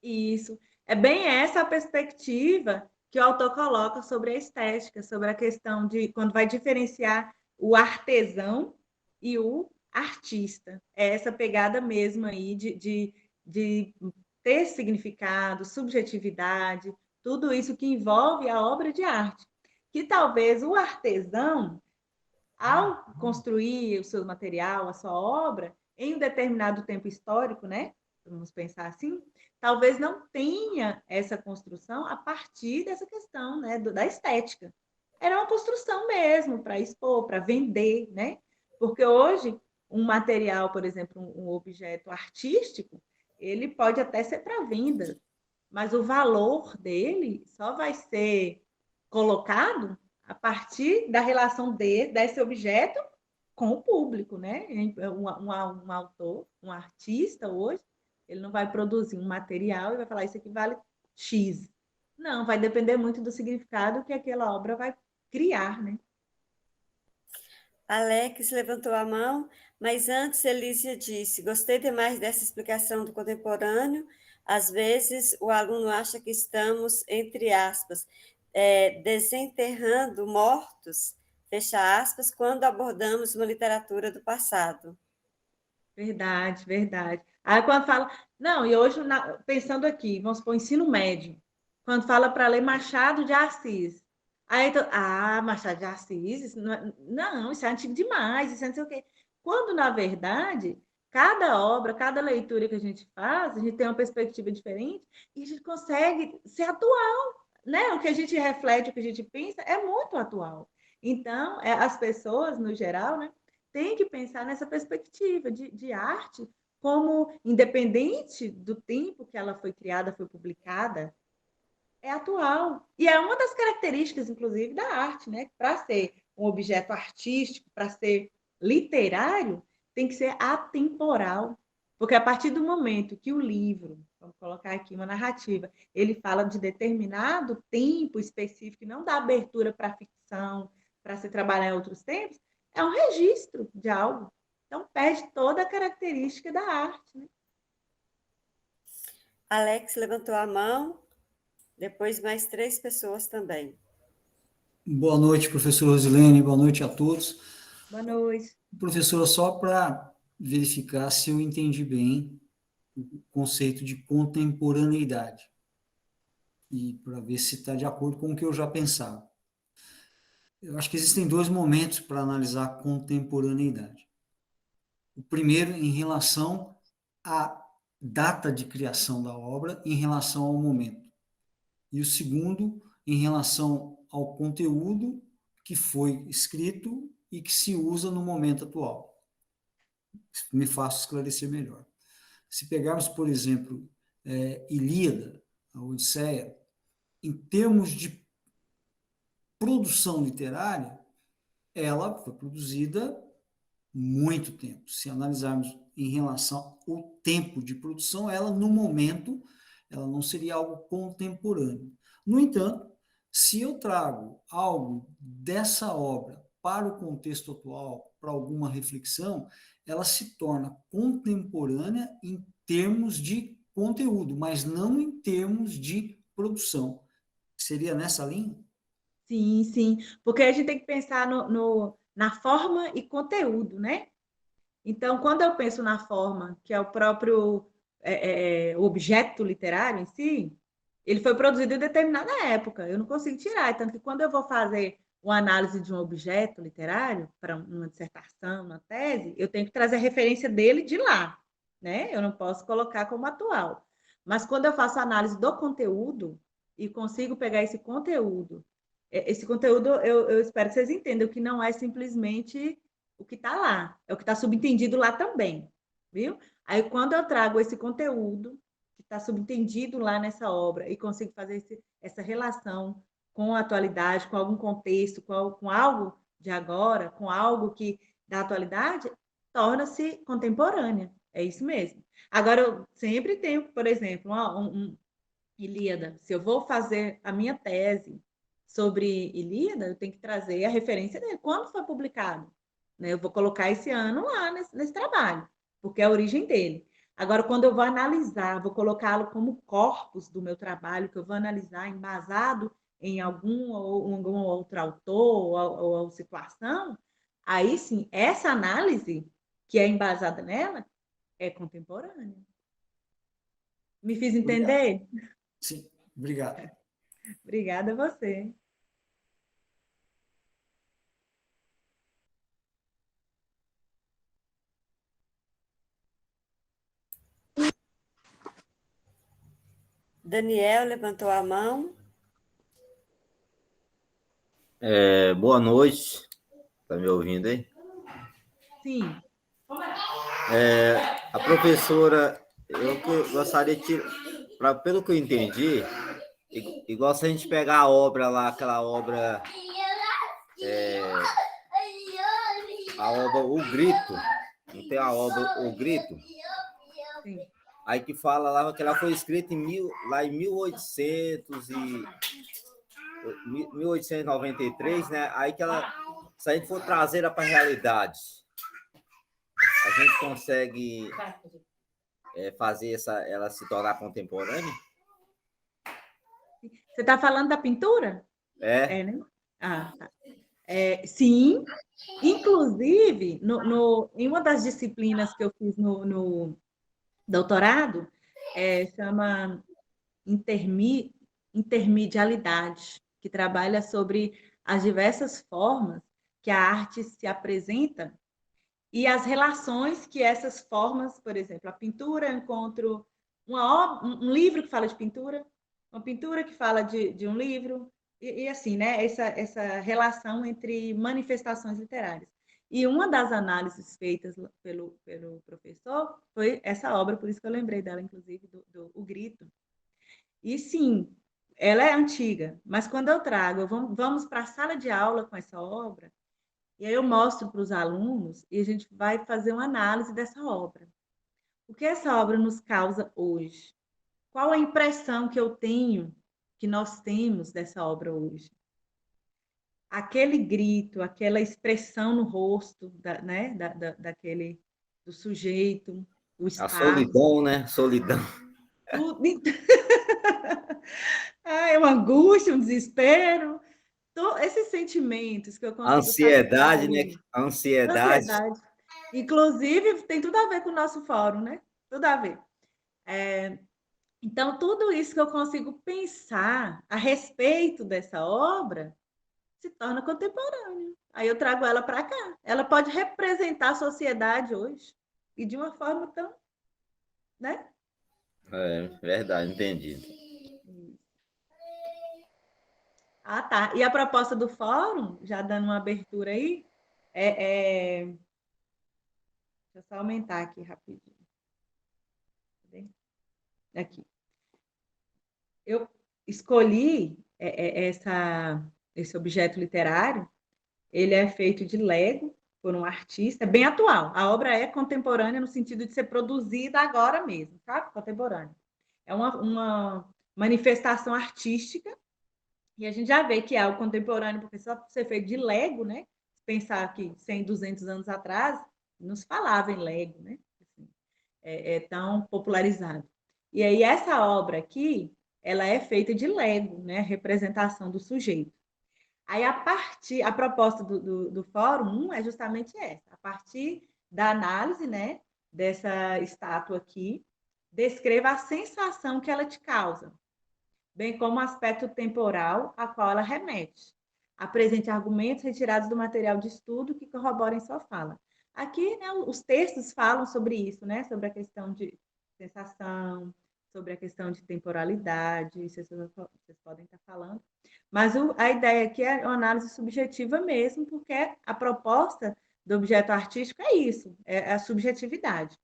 Isso. É bem essa a perspectiva que o autor coloca sobre a estética, sobre a questão de quando vai diferenciar o artesão e o artista. É essa pegada mesmo aí de ter significado, subjetividade, tudo isso que envolve a obra de arte. Que talvez o artesão, ao construir o seu material, a sua obra, em um determinado tempo histórico, né? Vamos pensar assim, talvez não tenha essa construção a partir dessa questão, né, da estética. Era uma construção mesmo para expor, para vender, né? Porque hoje um material, por exemplo, um objeto artístico, ele pode até ser para venda, mas o valor dele só vai ser colocado a partir da relação desse objeto com o público, né? Um autor, um artista hoje, ele não vai produzir um material e vai falar isso aqui vale X. Não, vai depender muito do significado que aquela obra vai criar, né? Alex levantou a mão, mas antes Elísia disse: gostei demais dessa explicação do contemporâneo. Às vezes o aluno acha que estamos, entre aspas, desenterrando mortos, fecha aspas, quando abordamos uma literatura do passado. Verdade, verdade. Aí quando fala, não, e hoje, pensando aqui, vamos supor, ensino médio, quando fala para ler Machado de Assis, aí, Machado de Assis, isso não, isso é antigo demais, isso é não sei o quê. Quando, na verdade, cada obra, cada leitura que a gente faz, a gente tem uma perspectiva diferente e a gente consegue ser atual, né? O que a gente reflete, o que a gente pensa é muito atual. Então, as pessoas, no geral, né? Tem que pensar nessa perspectiva de arte como, independente do tempo que ela foi criada, foi publicada, é atual. E é uma das características, inclusive, da arte, né? Para ser um objeto artístico, para ser literário, tem que ser atemporal. Porque a partir do momento que o livro, vamos colocar aqui uma narrativa, ele fala de determinado tempo específico, e não dá abertura para ficção, para se trabalhar em outros tempos, é um registro de algo. Então, perde toda a característica da arte, né? Alex levantou a mão, depois mais 3 pessoas também. Boa noite, professor Rosilene, boa noite a todos. Boa noite. Professora, só para verificar se eu entendi bem o conceito de contemporaneidade e para ver se está de acordo com o que eu já pensava. Eu acho que existem 2 momentos para analisar a contemporaneidade. O primeiro, em relação à data de criação da obra, em relação ao momento. E o segundo, em relação ao conteúdo que foi escrito e que se usa no momento atual. Me faço esclarecer melhor. Se pegarmos, por exemplo, Ilíada, a Odisseia, em termos de produção literária, ela foi produzida muito tempo. Se analisarmos em relação ao tempo de produção, ela, no momento, ela não seria algo contemporâneo. No entanto, se eu trago algo dessa obra para o contexto atual, para alguma reflexão, ela se torna contemporânea em termos de conteúdo, mas não em termos de produção. Seria nessa linha? Sim, sim, porque a gente tem que pensar na forma e conteúdo, né? Então, quando eu penso na forma, que é o próprio objeto literário em si, ele foi produzido em determinada época, eu não consigo tirar. Tanto que quando eu vou fazer uma análise de um objeto literário, para uma dissertação, uma tese, eu tenho que trazer a referência dele de lá, né? Eu não posso colocar como atual. Mas quando eu faço a análise do conteúdo e consigo pegar esse conteúdo eu espero que vocês entendam que não é simplesmente o que está lá, é o que está subentendido lá também, viu? Aí, quando eu trago esse conteúdo que está subentendido lá nessa obra e consigo fazer essa relação com a atualidade, com algum contexto, com algo de agora, com algo que da atualidade, torna-se contemporânea. É isso mesmo. Agora, eu sempre tenho, por exemplo, Ilíada. Se eu vou fazer a minha tese sobre Ilíada, eu tenho que trazer a referência dele. Quando foi publicado? Né? Eu vou colocar esse ano lá nesse trabalho, porque é a origem dele. Agora, quando eu vou analisar, vou colocá-lo como corpus do meu trabalho, que eu vou analisar embasado em algum outro autor ou situação, aí sim, essa análise que é embasada nela é contemporânea. Me fiz Obrigado. entender? Sim, obrigado. Obrigada a você. Daniel levantou a mão. Boa noite. Está me ouvindo aí? Sim. A professora, eu gostaria de, pelo que eu entendi, igual se a gente pegar a obra lá, aquela obra, a obra O Grito, não tem a obra O Grito? Sim. Aí que fala lá que ela foi escrita lá em 1893, né? Aí que ela, se a gente for trazer ela para a realidade, a gente consegue fazer ela se tornar contemporânea? Você está falando da pintura? É. Né? Ah, tá. Sim. Inclusive, em uma das disciplinas que eu fiz no doutorado, chama intermedialidade, que trabalha sobre as diversas formas que a arte se apresenta e as relações que essas formas, por exemplo, a pintura, eu encontro um livro que fala de pintura, uma pintura que fala de um livro, e assim, né? Essa relação entre manifestações literárias. E uma das análises feitas pelo professor foi essa obra, por isso que eu lembrei dela, inclusive, O Grito. E sim, ela é antiga, mas quando eu trago, vamos para a sala de aula com essa obra, e aí eu mostro para os alunos e a gente vai fazer uma análise dessa obra. O que essa obra nos causa hoje? qual a impressão que eu tenho, que nós temos dessa obra hoje? Aquele grito, aquela expressão no rosto, né, do sujeito, o A espaço, solidão, né? Solidão. tudo. É uma angústia, um desespero, esses sentimentos que eu A consigo captar ansiedade, né? ali, A ansiedade. ansiedade. Inclusive, tem tudo a ver com o nosso fórum, né? Tudo a ver. Então, tudo isso que eu consigo pensar a respeito dessa obra se torna contemporâneo. Aí eu trago ela para cá. Ela pode representar a sociedade hoje e de uma forma tão, né? É verdade, entendi. Ah, tá. E a proposta do fórum, já dando uma abertura aí, deixa eu só aumentar aqui rapidinho. Aqui. Eu escolhi esse objeto literário, ele é feito de Lego, por um artista, é bem atual. A obra é contemporânea no sentido de ser produzida agora mesmo, sabe? Contemporânea. É uma manifestação artística, e a gente já vê que é algo contemporâneo, porque só por ser feito de Lego, né? Pensar que 100, 200 anos atrás, não se falava em Lego, né? Assim, é tão popularizado. E aí, essa obra aqui, ela é feita de Lego, né? Representação do sujeito. Aí, a proposta do Fórum 1 é justamente essa, a partir da análise, né, dessa estátua aqui, descreva a sensação que ela te causa, bem como o aspecto temporal a qual ela remete. Apresente argumentos retirados do material de estudo que corroborem sua fala. Aqui, né, os textos falam sobre isso, né, sobre a questão de sensação, sobre a questão de temporalidade, vocês podem estar falando. Mas a ideia aqui é uma análise subjetiva mesmo, porque a proposta do objeto artístico é isso, é a subjetividade.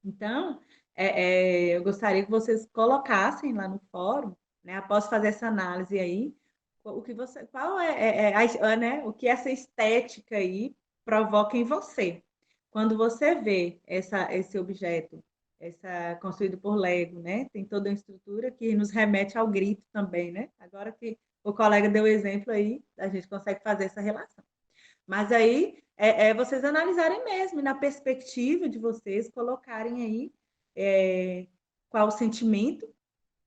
Então, eu gostaria que vocês colocassem lá no fórum, né, após fazer essa análise aí, qual né, o que essa estética aí provoca em você. Quando você vê esse objeto, construído por Lego, né, tem toda a estrutura que nos remete ao grito também, né? Agora que o colega deu o exemplo aí, a gente consegue fazer essa relação. Mas aí vocês analisarem mesmo, e na perspectiva de vocês, colocarem aí qual o sentimento,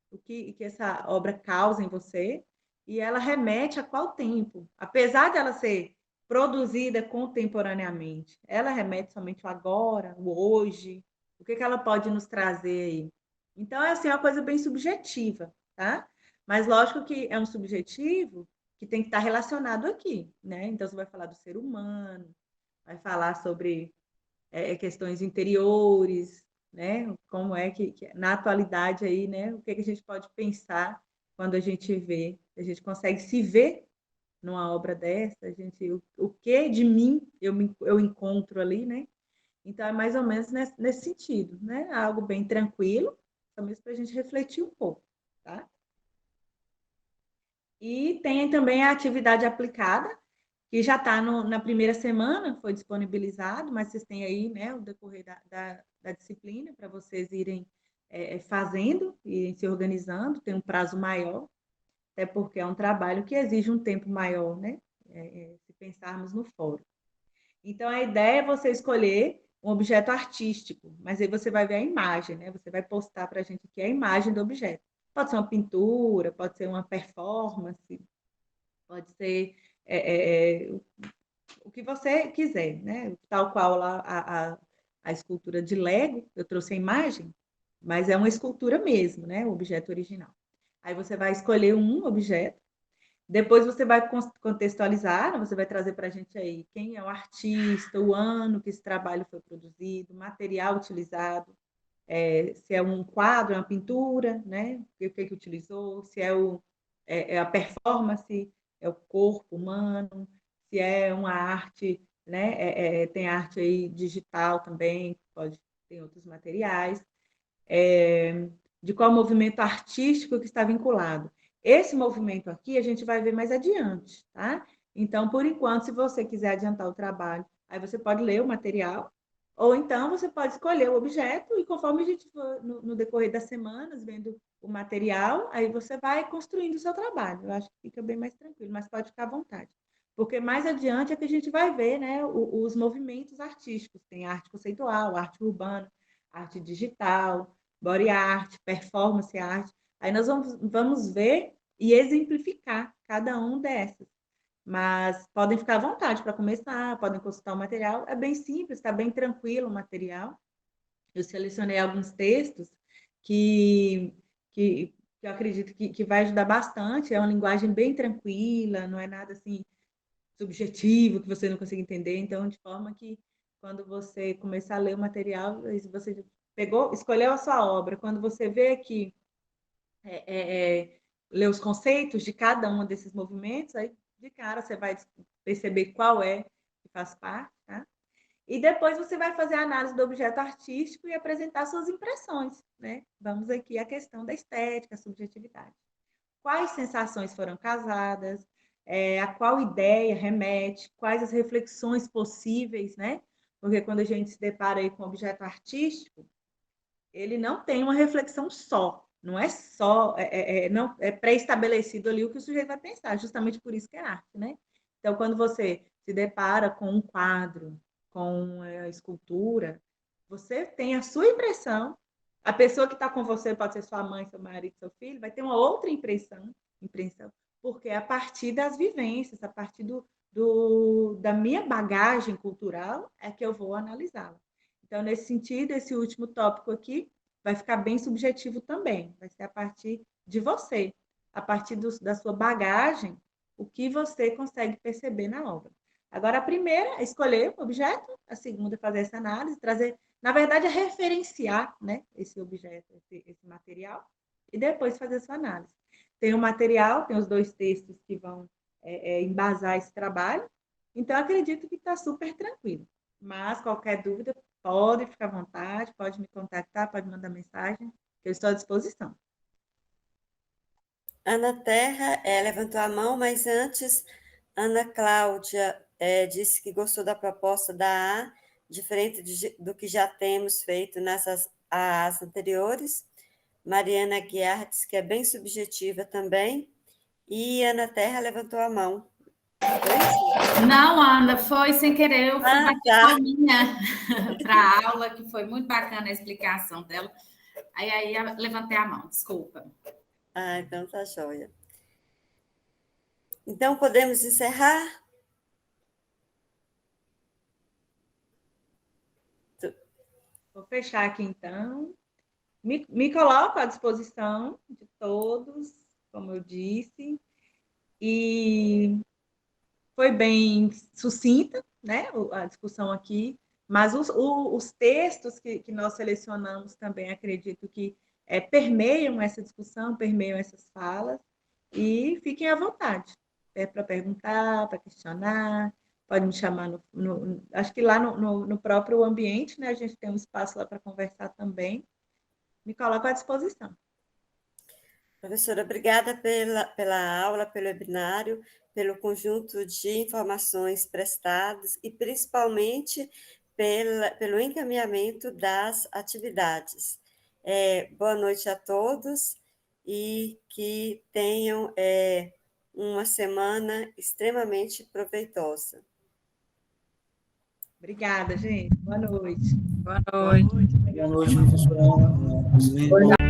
o que essa obra causa em você, e ela remete a qual tempo. Apesar dela ser produzida contemporaneamente, ela remete somente ao agora, o hoje, o que ela pode nos trazer aí. Então, é assim, uma coisa bem subjetiva, tá? Mas lógico que é um subjetivo que tem que estar relacionado aqui, né? Então, você vai falar do ser humano, vai falar sobre questões interiores, né? Como é que na atualidade aí, né? O que a gente pode pensar quando a gente a gente consegue se ver numa obra dessa, o que de mim eu encontro ali, né? Então, é mais ou menos nesse sentido, né? Algo bem tranquilo, também para a gente refletir um pouco, tá? E tem também a atividade aplicada, que já está na primeira semana, foi disponibilizado, mas vocês têm aí, né, o decorrer da disciplina para vocês irem fazendo e se organizando, tem um prazo maior, até porque é um trabalho que exige um tempo maior, né, se pensarmos no fórum. Então, a ideia é você escolher um objeto artístico, mas aí você vai ver a imagem, né? Você vai postar para a gente aqui a imagem do objeto. Pode ser uma pintura, pode ser uma performance, pode ser o que você quiser, né? Tal qual lá a escultura de Lego, eu trouxe a imagem, mas é uma escultura mesmo, né? O objeto original. Aí você vai escolher um objeto, depois você vai contextualizar, você vai trazer para a gente aí quem é o artista, o ano que esse trabalho foi produzido, o material utilizado, se é um quadro, uma pintura, né? O que utilizou, se é a performance, é o corpo humano, se é uma arte, né? Tem arte aí digital também, tem outros materiais, de qual movimento artístico que está vinculado. Esse movimento aqui a gente vai ver mais adiante, tá? Então, por enquanto, se você quiser adiantar o trabalho, aí você pode ler o material, Ou então você pode escolher o objeto e conforme a gente for no decorrer das semanas, vendo o material, aí você vai construindo o seu trabalho. Eu acho que fica bem mais tranquilo, mas pode ficar à vontade. Porque mais adiante é que a gente vai ver, né, os movimentos artísticos. Tem arte conceitual, arte urbana, arte digital, body art, performance art. Aí nós vamos ver e exemplificar cada um dessas. Mas podem ficar à vontade para começar, podem consultar o material. É bem simples, está bem tranquilo o material. Eu selecionei alguns textos que eu acredito que vai ajudar bastante. É uma linguagem bem tranquila, não é nada assim subjetivo que você não consiga entender. Então, de forma que quando você começar a ler o material, você escolheu a sua obra. Quando você vê aqui, ler os conceitos de cada um desses movimentos, aí de cara você vai perceber qual é que faz parte, tá? E depois você vai fazer a análise do objeto artístico e apresentar suas impressões, né? Vamos aqui à questão da estética, subjetividade. Quais sensações foram casadas, a qual ideia remete, quais as reflexões possíveis, né? Porque quando a gente se depara aí com um objeto artístico, ele não tem uma reflexão só, não é só, não é pré-estabelecido ali o que o sujeito vai pensar, justamente por isso que é arte, né? Então, quando você se depara com um quadro, com a escultura, você tem a sua impressão, a pessoa que está com você, pode ser sua mãe, seu marido, seu filho, vai ter uma outra impressão, porque é a partir das vivências, a partir da minha bagagem cultural é que eu vou analisá-la. Então, nesse sentido, esse último tópico aqui vai ficar bem subjetivo também, vai ser a partir de você, a partir da sua bagagem, o que você consegue perceber na obra. Agora, a primeira é escolher o objeto, a segunda é fazer essa análise, trazer, na verdade, é referenciar, né, esse objeto, esse material, e depois fazer a sua análise. Tem o material, tem os 2 textos que vão embasar esse trabalho, então acredito que está super tranquilo. Mas qualquer dúvida, pode ficar à vontade, pode me contactar, pode mandar mensagem, que eu estou à disposição. Ana Terra levantou a mão, mas antes, Ana Cláudia disse que gostou da proposta da A, diferente do que já temos feito nessas AAs anteriores. Mariana Guiar disse que é bem subjetiva também. E Ana Terra levantou a mão. Não, Ana, foi sem querer. Eu fui bater tá. palminha para a aula, que foi muito bacana a explicação dela. Aí levantei a mão, desculpa. Então tá joia. Então, podemos encerrar? Vou fechar aqui, então. Me coloco à disposição de todos, como eu disse, e foi bem sucinta, né, a discussão aqui, mas os textos que nós selecionamos também, acredito que permeiam essa discussão, permeiam essas falas, e fiquem à vontade, para perguntar, para questionar, pode me chamar, acho que lá no próprio ambiente, né, a gente tem um espaço lá para conversar também, me coloco à disposição. Professora, obrigada pela aula, pelo webinário, pelo conjunto de informações prestadas e, principalmente, pelo encaminhamento das atividades. Boa noite a todos e que tenham uma semana extremamente proveitosa. Obrigada, gente. Boa noite. Boa noite. Boa noite, professora. Boa noite.